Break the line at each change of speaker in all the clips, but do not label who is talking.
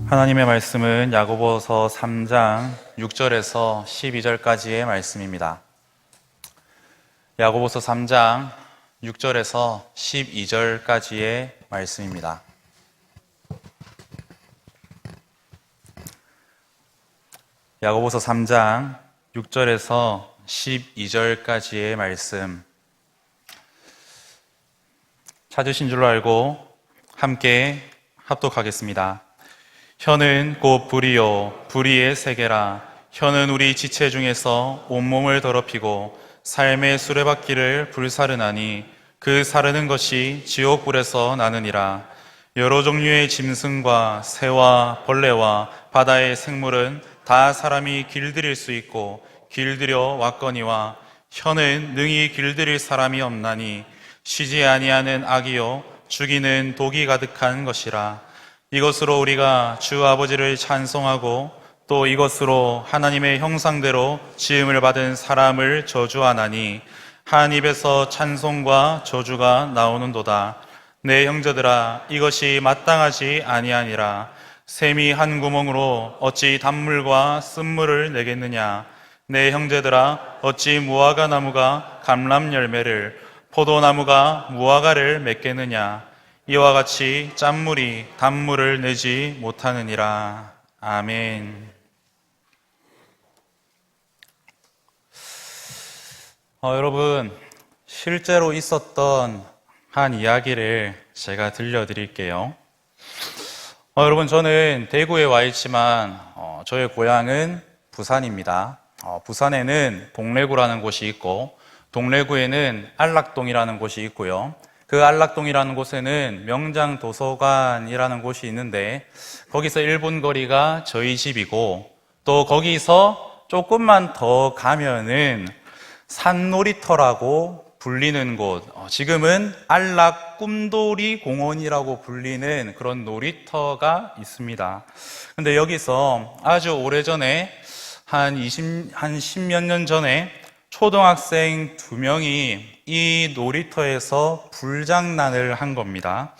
하나님의 말씀은 야고보서 3장 6절에서 12절까지의 말씀입니다. 야고보서 3장 6절에서 12절까지의 말씀입니다. 야고보서 3장 6절에서 12절까지의 말씀 찾으신 줄로 알고 함께 합독하겠습니다. 혀는 곧 불이요 불의의 세계라. 혀는 우리 지체 중에서 온몸을 더럽히고 삶의 수레바퀴를 불사르나니 그 사르는 것이 지옥불에서 나느니라. 여러 종류의 짐승과 새와 벌레와 바다의 생물은 다 사람이 길들일 수 있고 길들여 왔거니와 혀는 능히 길들일 사람이 없나니 쉬지 아니하는 악이요 죽이는 독이 가득한 것이라. 이것으로 우리가 주 아버지를 찬송하고 또 이것으로 하나님의 형상대로 지음을 받은 사람을 저주하나니 한 입에서 찬송과 저주가 나오는도다. 내 형제들아, 이것이 마땅하지 아니하니라. 샘이 한 구멍으로 어찌 단물과 쓴물을 내겠느냐. 내 형제들아, 어찌 무화과 나무가 감람 열매를, 포도나무가 무화과를 맺겠느냐. 이와 같이 짠물이 단물을 내지 못하느니라. 아멘. 여러분, 실제로 있었던 한 이야기를 제가 들려드릴게요. 여러분, 저는 대구에 와 있지만 저의 고향은 부산입니다. 부산에는 동래구라는 곳이 있고 동래구에는 안락동이라는 곳이 있고요. 그 안락동이라는 곳에는 명장도서관이라는 곳이 있는데 거기서 1분 거리가 저희 집이고 또 거기서 조금만 더 가면은 산놀이터라고 불리는 곳, 지금은 안락 꿈돌이 공원이라고 불리는 그런 놀이터가 있습니다. 근데 여기서 아주 오래전에 한 10몇 년 전에 초등학생 2명이 이 놀이터에서 불장난을 한 겁니다.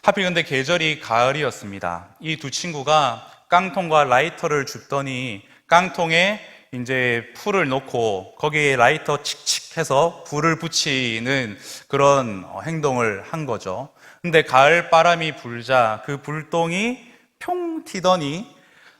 하필 근데 계절이 가을이었습니다. 이 두 친구가 깡통과 라이터를 줍더니 깡통에 이제 풀을 놓고 거기에 라이터 칙칙 해서 불을 붙이는 그런 행동을 한 거죠. 근데 가을 바람이 불자 그 불똥이 평 튀더니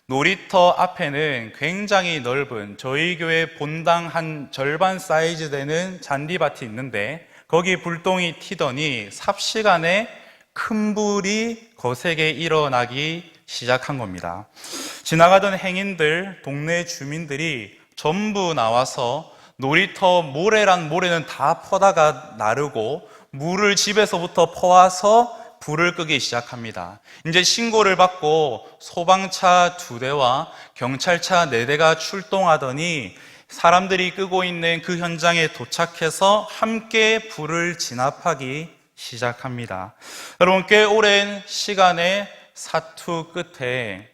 놀이터 앞에는 굉장히 넓은 저희 교회 본당 한 절반 사이즈 되는 잔디밭이 있는데 거기 불똥이 튀더니 삽시간에 큰 불이 거세게 일어나기 시작한 겁니다. 지나가던 행인들, 동네 주민들이 전부 나와서 놀이터 모래란 모래는 다 퍼다가 나르고 물을 집에서부터 퍼와서 불을 끄기 시작합니다. 이제 신고를 받고 소방차 2대와 경찰차 4대가 출동하더니 사람들이 끄고 있는 그 현장에 도착해서 함께 불을 진압하기 시작합니다. 여러분, 꽤 오랜 시간의 사투 끝에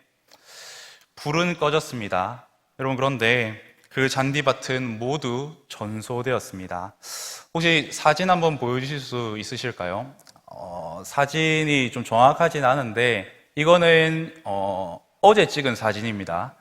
불은 꺼졌습니다. 여러분, 그런데 그 잔디밭은 모두 전소되었습니다. 혹시 사진 한번 보여주실 수 있으실까요? 사진이 좀 정확하진 않은데 이거는 어제 찍은 사진입니다.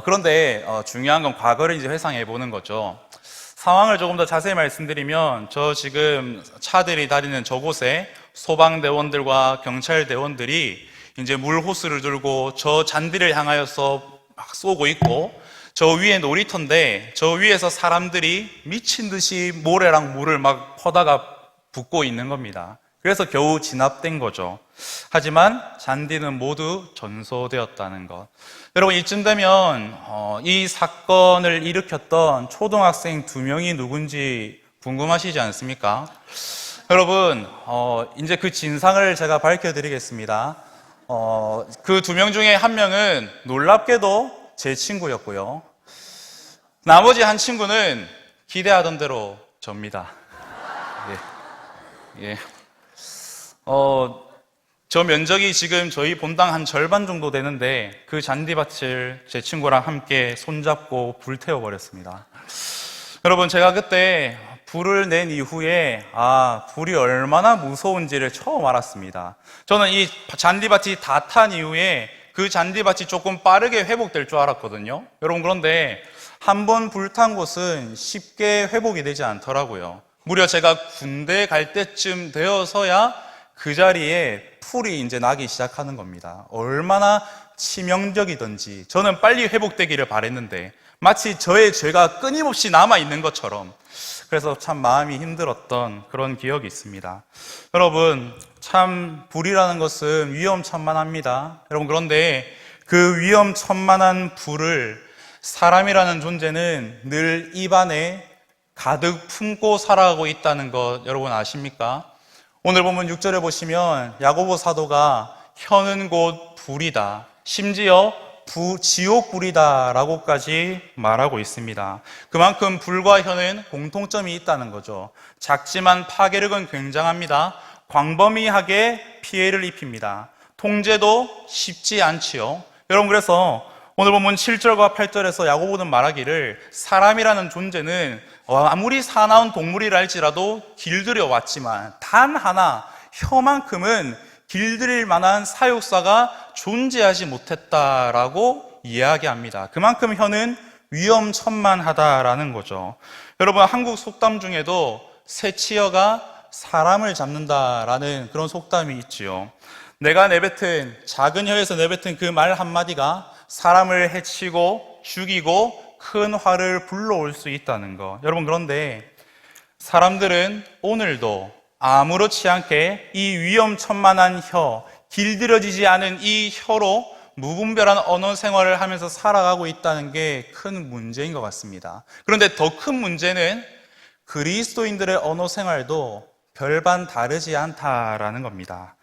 그런데 중요한 건 과거를 이제 회상해 보는 거죠. 상황을 조금 더 자세히 말씀드리면 저 지금 차들이 다니는 저곳에 소방대원들과 경찰대원들이 이제 물호스를 들고 저 잔디를 향하여서 막 쏘고 있고 저 위에 놀이터인데 저 위에서 사람들이 미친 듯이 모래랑 물을 막 퍼다가 붓고 있는 겁니다. 그래서 겨우 진압된 거죠. 하지만 잔디는 모두 전소되었다는 것. 여러분, 이쯤 되면 이 사건을 일으켰던 초등학생 2명이 누군지 궁금하시지 않습니까? 여러분, 이제 그 진상을 제가 밝혀드리겠습니다. 그 2명 중에 한 명은 놀랍게도 제 친구였고요. 나머지 한 친구는 기대하던 대로 접니다. 예. 저 면적이 지금 저희 본당 한 절반 정도 되는데 그 잔디밭을 제 친구랑 함께 손잡고 불태워버렸습니다. 여러분, 제가 그때 불을 낸 이후에 불이 얼마나 무서운지를 처음 알았습니다. 저는 이 잔디밭이 다 탄 이후에 그 잔디밭이 조금 빠르게 회복될 줄 알았거든요. 여러분, 그런데 한 번 불탄 곳은 쉽게 회복이 되지 않더라고요. 무려 제가 군대 갈 때쯤 되어서야 그 자리에 풀이 이제 나기 시작하는 겁니다. 얼마나 치명적이든지 저는 빨리 회복되기를 바랬는데 마치 저의 죄가 끊임없이 남아있는 것처럼, 그래서 참 마음이 힘들었던 그런 기억이 있습니다. 여러분, 참 불이라는 것은 위험천만합니다. 여러분, 그런데 그 위험천만한 불을 사람이라는 존재는 늘 입안에 가득 품고 살아가고 있다는 것 여러분 아십니까? 오늘 본문 6절에 보시면 야고보 사도가 혀는 곧 불이다, 심지어 지옥불이다 라고까지 말하고 있습니다. 그만큼 불과 혀는 공통점이 있다는 거죠. 작지만 파괴력은 굉장합니다. 광범위하게 피해를 입힙니다. 통제도 쉽지 않지요. 여러분, 그래서 오늘 본문 7절과 8절에서 야고보는 말하기를 사람이라는 존재는 아무리 사나운 동물이라 할지라도 길들여 왔지만 단 하나 혀만큼은 길들일 만한 사육사가 존재하지 못했다라고 이야기합니다. 그만큼 혀는 위험천만하다라는 거죠. 여러분, 한국 속담 중에도 새치어가 사람을 잡는다라는 그런 속담이 있지요. 내가 내뱉은, 작은 혀에서 내뱉은 그 말 한마디가 사람을 해치고 죽이고 큰 화를 불러올 수 있다는 거. 여러분, 그런데 사람들은 오늘도 아무렇지 않게 이 위험천만한 혀, 길들여지지 않은 이 혀로 무분별한 언어 생활을 하면서 살아가고 있다는 게 큰 문제인 것 같습니다. 그런데 더 큰 문제는 그리스도인들의 언어 생활도 별반 다르지 않다라는 겁니다.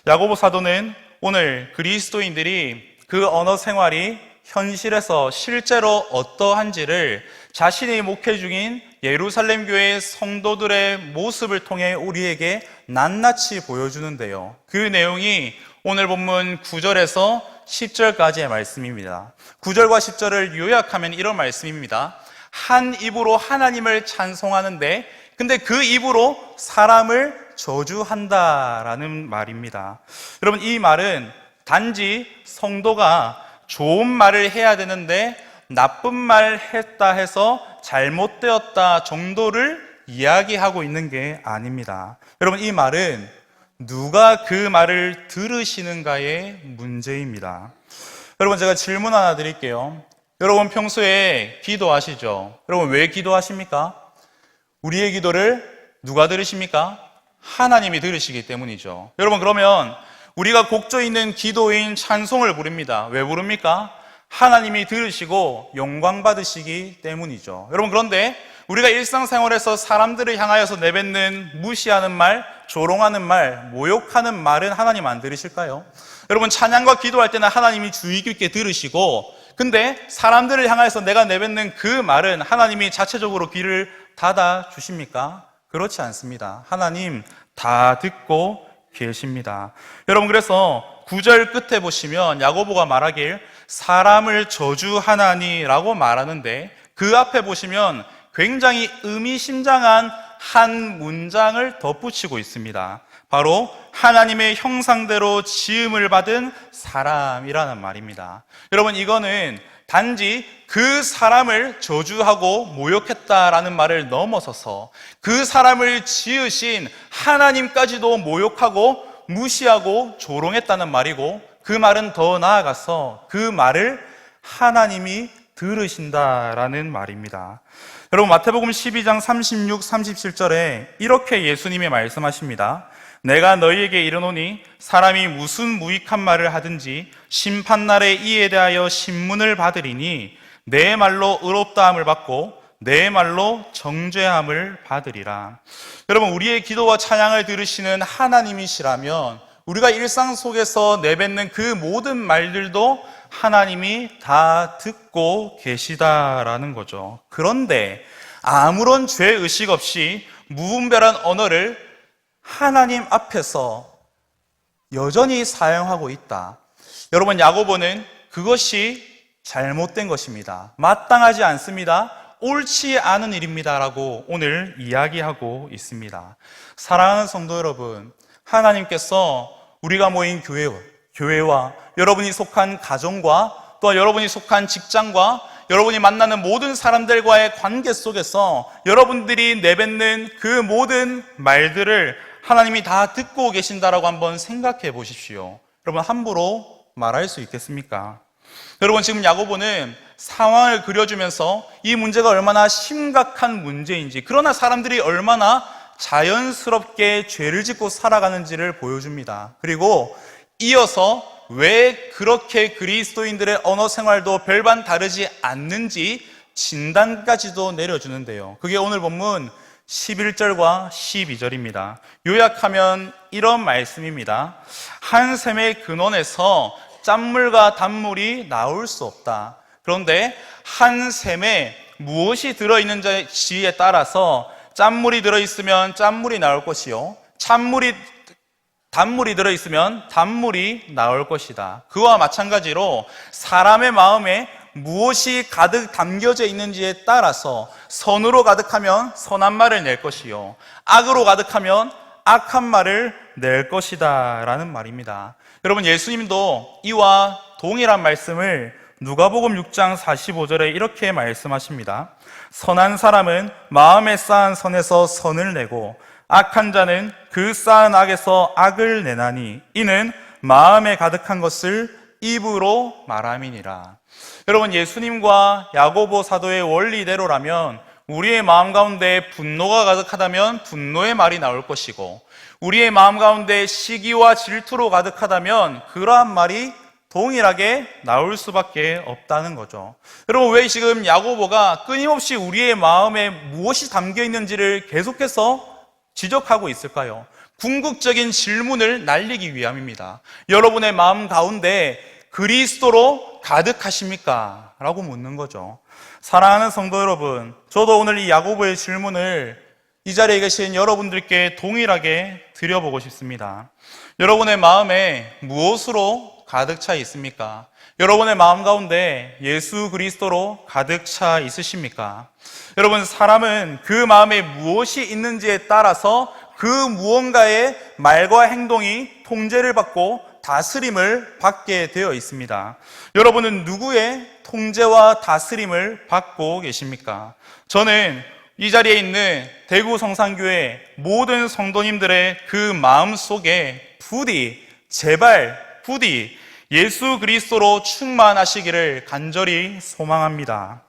야고보 사도는 오늘 그리스도인들이 그 언어 생활이 현실에서 실제로 어떠한지를 자신이 목회 중인 예루살렘 교회의 성도들의 모습을 통해 우리에게 낱낱이 보여주는데요. 그 내용이 오늘 본문 9절에서 10절까지의 말씀입니다. 9절과 10절을 요약하면 이런 말씀입니다. 한 입으로 하나님을 찬송하는데 근데 그 입으로 사람을 저주한다라는 말입니다. 여러분, 이 말은 단지 성도가 좋은 말을 해야 되는데 나쁜 말 했다 해서 잘못되었다 정도를 이야기하고 있는 게 아닙니다. 여러분, 이 말은 누가 그 말을 들으시는가의 문제입니다. 여러분, 제가 질문 하나 드릴게요. 여러분, 평소에 기도하시죠? 여러분, 왜 기도하십니까? 우리의 기도를 누가 들으십니까? 하나님이 들으시기 때문이죠. 여러분, 그러면 우리가 곡조 있는 기도인 찬송을 부릅니다. 왜 부릅니까? 하나님이 들으시고 영광 받으시기 때문이죠. 여러분, 그런데 우리가 일상생활에서 사람들을 향하여서 내뱉는 무시하는 말, 조롱하는 말, 모욕하는 말은 하나님 안 들으실까요? 여러분, 찬양과 기도할 때는 하나님이 주의 깊게 들으시고, 근데 사람들을 향하여서 내가 내뱉는 그 말은 하나님이 자체적으로 귀를 닫아 주십니까? 그렇지 않습니다. 하나님 다 듣고 계십니다. 여러분, 그래서 9절 끝에 보시면 야고보가 말하길 사람을 저주하나니라고 말하는데 그 앞에 보시면 굉장히 의미심장한 한 문장을 덧붙이고 있습니다. 바로 하나님의 형상대로 지음을 받은 사람이라는 말입니다. 여러분, 이거는 단지 그 사람을 저주하고 모욕했다라는 말을 넘어서서 그 사람을 지으신 하나님까지도 모욕하고 무시하고 조롱했다는 말이고, 그 말은 더 나아가서 그 말을 하나님이 들으신다라는 말입니다. 여러분, 마태복음 12장 36, 37절에 이렇게 예수님이 말씀하십니다. 내가 너희에게 이르노니 사람이 무슨 무익한 말을 하든지 심판날에 이에 대하여 신문을 받으리니 내 말로 의롭다함을 받고 내 말로 정죄함을 받으리라. 여러분, 우리의 기도와 찬양을 들으시는 하나님이시라면 우리가 일상 속에서 내뱉는 그 모든 말들도 하나님이 다 듣고 계시다라는 거죠. 그런데 아무런 죄의식 없이 무분별한 언어를 하나님 앞에서 여전히 사용하고 있다. 여러분, 야고보는 그것이 잘못된 것입니다. 마땅하지 않습니다. 옳지 않은 일입니다라고 오늘 이야기하고 있습니다. 사랑하는 성도 여러분, 하나님께서 우리가 모인 교회와 여러분이 속한 가정과 또 여러분이 속한 직장과 여러분이 만나는 모든 사람들과의 관계 속에서 여러분들이 내뱉는 그 모든 말들을 하나님이 다 듣고 계신다라고 한번 생각해 보십시오. 여러분, 함부로 말할 수 있겠습니까? 여러분, 지금 야고보는 상황을 그려주면서 이 문제가 얼마나 심각한 문제인지, 그러나 사람들이 얼마나 자연스럽게 죄를 짓고 살아가는지를 보여줍니다. 그리고 이어서 왜 그렇게 그리스도인들의 언어 생활도 별반 다르지 않는지 진단까지도 내려주는데요. 그게 오늘 본문 11절과 12절입니다. 요약하면 이런 말씀입니다. 한 샘의 근원에서 짠물과 단물이 나올 수 없다. 그런데 한 샘에 무엇이 들어있는지에 따라서 짠물이 들어있으면 짠물이 나올 것이요, 단물이 들어있으면 단물이 나올 것이다. 그와 마찬가지로 사람의 마음에 무엇이 가득 담겨져 있는지에 따라서 선으로 가득하면 선한 말을 낼 것이요, 악으로 가득하면 악한 말을 낼 것이다 라는 말입니다. 여러분, 예수님도 이와 동일한 말씀을 누가복음 6장 45절에 이렇게 말씀하십니다. 선한 사람은 마음에 쌓은 선에서 선을 내고 악한 자는 그 쌓은 악에서 악을 내나니 이는 마음에 가득한 것을 입으로 말함이니라. 여러분, 예수님과 야고보 사도의 원리대로라면 우리의 마음 가운데 분노가 가득하다면 분노의 말이 나올 것이고, 우리의 마음 가운데 시기와 질투로 가득하다면 그러한 말이 동일하게 나올 수밖에 없다는 거죠. 여러분, 왜 지금 야고보가 끊임없이 우리의 마음에 무엇이 담겨 있는지를 계속해서 지적하고 있을까요? 궁극적인 질문을 날리기 위함입니다. 여러분의 마음 가운데 그리스도로 가득하십니까? 라고 묻는 거죠. 사랑하는 성도 여러분, 저도 오늘 이 야고보의 질문을 이 자리에 계신 여러분들께 동일하게 드려보고 싶습니다. 여러분의 마음에 무엇으로 가득 차 있습니까? 여러분의 마음 가운데 예수 그리스도로 가득 차 있으십니까? 여러분, 사람은 그 마음에 무엇이 있는지에 따라서 그 무언가의 말과 행동이 통제를 받고 다스림을 받게 되어 있습니다. 여러분은 누구의 통제와 다스림을 받고 계십니까? 저는 이 자리에 있는 대구 성산교회 모든 성도님들의 그 마음 속에 제발 부디 예수 그리스도로 충만하시기를 간절히 소망합니다.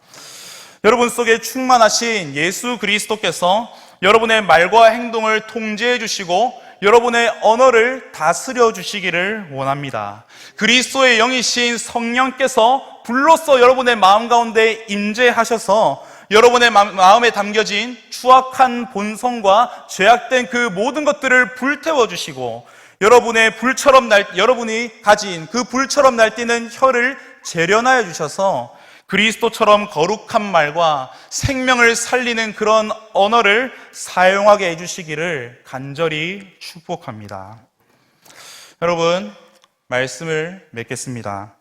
여러분 속에 충만하신 예수 그리스도께서 여러분의 말과 행동을 통제해 주시고 여러분의 언어를 다스려 주시기를 원합니다. 그리스도의 영이신 성령께서 불로써 여러분의 마음 가운데 임재하셔서 여러분의 마음에 담겨진 추악한 본성과 죄악된 그 모든 것들을 불태워 주시고 여러분이 가진 그 불처럼 날뛰는 혀를 재련하여 주셔서 그리스도처럼 거룩한 말과 생명을 살리는 그런 언어를 사용하게 해주시기를 간절히 축복합니다. 여러분, 말씀을 맺겠습니다.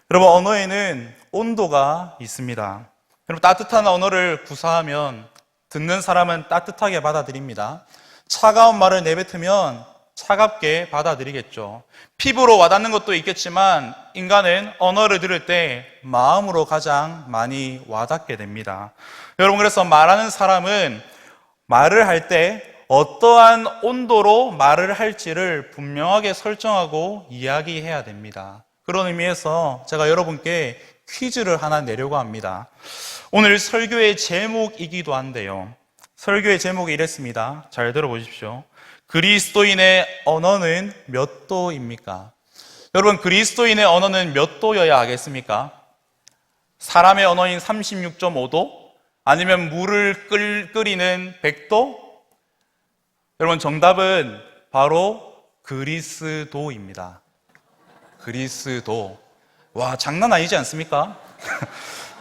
여러분, 언어에는 온도가 있습니다. 여러분, 따뜻한 언어를 구사하면 듣는 사람은 따뜻하게 받아들입니다. 차가운 말을 내뱉으면 차갑게 받아들이겠죠. 피부로 와닿는 것도 있겠지만 인간은 언어를 들을 때 마음으로 가장 많이 와닿게 됩니다. 여러분, 그래서 말하는 사람은 말을 할 때 어떠한 온도로 말을 할지를 분명하게 설정하고 이야기해야 됩니다. 그런 의미에서 제가 여러분께 퀴즈를 하나 내려고 합니다. 오늘 설교의 제목이기도 한데요. 설교의 제목이 이랬습니다. 잘 들어보십시오. 그리스도인의 언어는 몇 도입니까? 여러분, 그리스도인의 언어는 몇 도여야 하겠습니까? 사람의 언어인 36.5도? 아니면 물을 끓이는 100도? 여러분, 정답은 바로 그리스도입니다. 그리스도. 와, 장난 아니지 않습니까?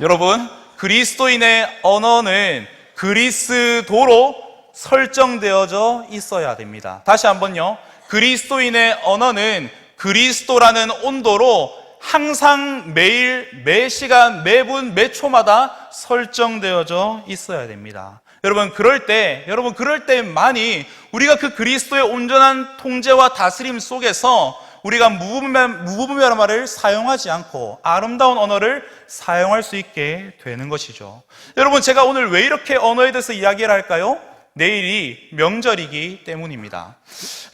여러분, 그리스도인의 언어는 그리스도로 설정되어져 있어야 됩니다. 다시 한번요. 그리스도인의 언어는 그리스도라는 온도로 항상 매일, 매 시간, 매분, 매 초마다 설정되어져 있어야 됩니다. 여러분, 그럴 때만이 우리가 그 그리스도의 온전한 통제와 다스림 속에서 우리가 무분별한 말을 사용하지 않고 아름다운 언어를 사용할 수 있게 되는 것이죠. 여러분, 제가 오늘 왜 이렇게 언어에 대해서 이야기를 할까요? 내일이 명절이기 때문입니다.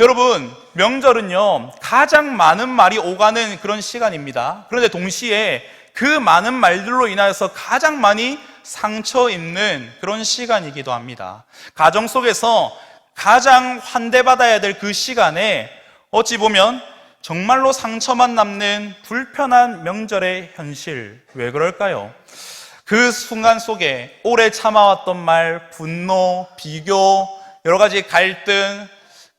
여러분, 명절은요, 가장 많은 말이 오가는 그런 시간입니다. 그런데 동시에 그 많은 말들로 인하여서 가장 많이 상처 입는 그런 시간이기도 합니다. 가정 속에서 가장 환대받아야 될 그 시간에 어찌 보면 정말로 상처만 남는 불편한 명절의 현실, 왜 그럴까요? 그 순간 속에 오래 참아왔던 말, 분노, 비교, 여러 가지 갈등,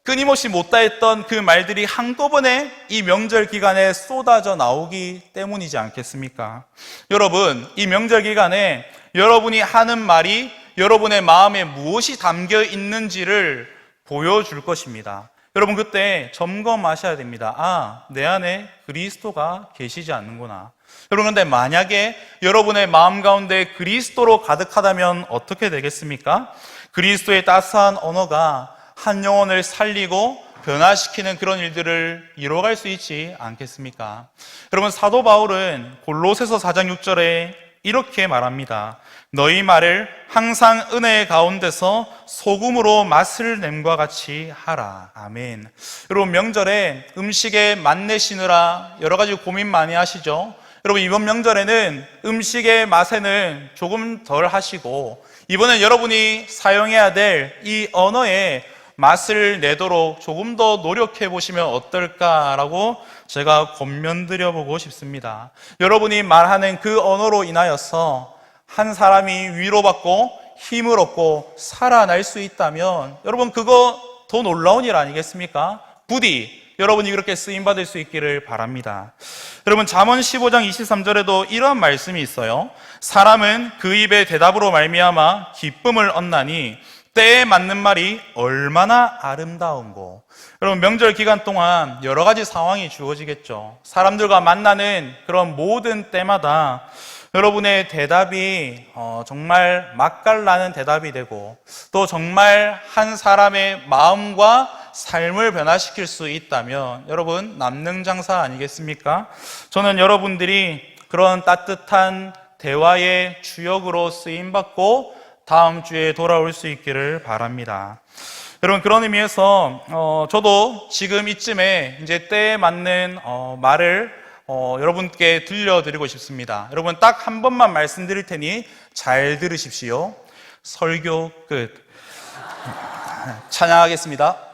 끊임없이 못다했던 그 말들이 한꺼번에 이 명절 기간에 쏟아져 나오기 때문이지 않겠습니까? 여러분, 이 명절 기간에 여러분이 하는 말이 여러분의 마음에 무엇이 담겨 있는지를 보여줄 것입니다. 여러분, 그때 점검하셔야 됩니다. 내 안에 그리스도가 계시지 않는구나. 여러분, 근데 만약에 여러분의 마음 가운데 그리스도로 가득하다면 어떻게 되겠습니까? 그리스도의 따스한 언어가 한 영혼을 살리고 변화시키는 그런 일들을 이뤄갈 수 있지 않겠습니까? 여러분, 사도 바울은 골로새서 4장 6절에 이렇게 말합니다. 너희 말을 항상 은혜 가운데서 소금으로 맛을 냄과 같이 하라. 아멘. 여러분, 명절에 음식에 맛내시느라 여러 가지 고민 많이 하시죠? 여러분, 이번 명절에는 음식의 맛에는 조금 덜 하시고 이번엔 여러분이 사용해야 될 이 언어에 맛을 내도록 조금 더 노력해 보시면 어떨까라고 제가 권면드려 보고 싶습니다. 여러분이 말하는 그 언어로 인하여서 한 사람이 위로받고 힘을 얻고 살아날 수 있다면 여러분, 그거 더 놀라운 일 아니겠습니까? 부디 여러분이 그렇게 쓰임받을 수 있기를 바랍니다. 여러분, 잠언 15장 23절에도 이런 말씀이 있어요. 사람은 그 입의 대답으로 말미암아 기쁨을 얻나니 때에 맞는 말이 얼마나 아름다운고. 여러분, 명절 기간 동안 여러 가지 상황이 주어지겠죠. 사람들과 만나는 그런 모든 때마다 여러분의 대답이 정말 맛깔나는 대답이 되고 또 정말 한 사람의 마음과 삶을 변화시킬 수 있다면 여러분, 남능장사 아니겠습니까? 저는 여러분들이 그런 따뜻한 대화의 주역으로 쓰임받고 다음 주에 돌아올 수 있기를 바랍니다. 여러분, 그런 의미에서 저도 지금 이쯤에 이제 때에 맞는 말을 여러분께 들려드리고 싶습니다. 여러분, 딱 한 번만 말씀드릴 테니 잘 들으십시오. 설교 끝. 찬양하겠습니다.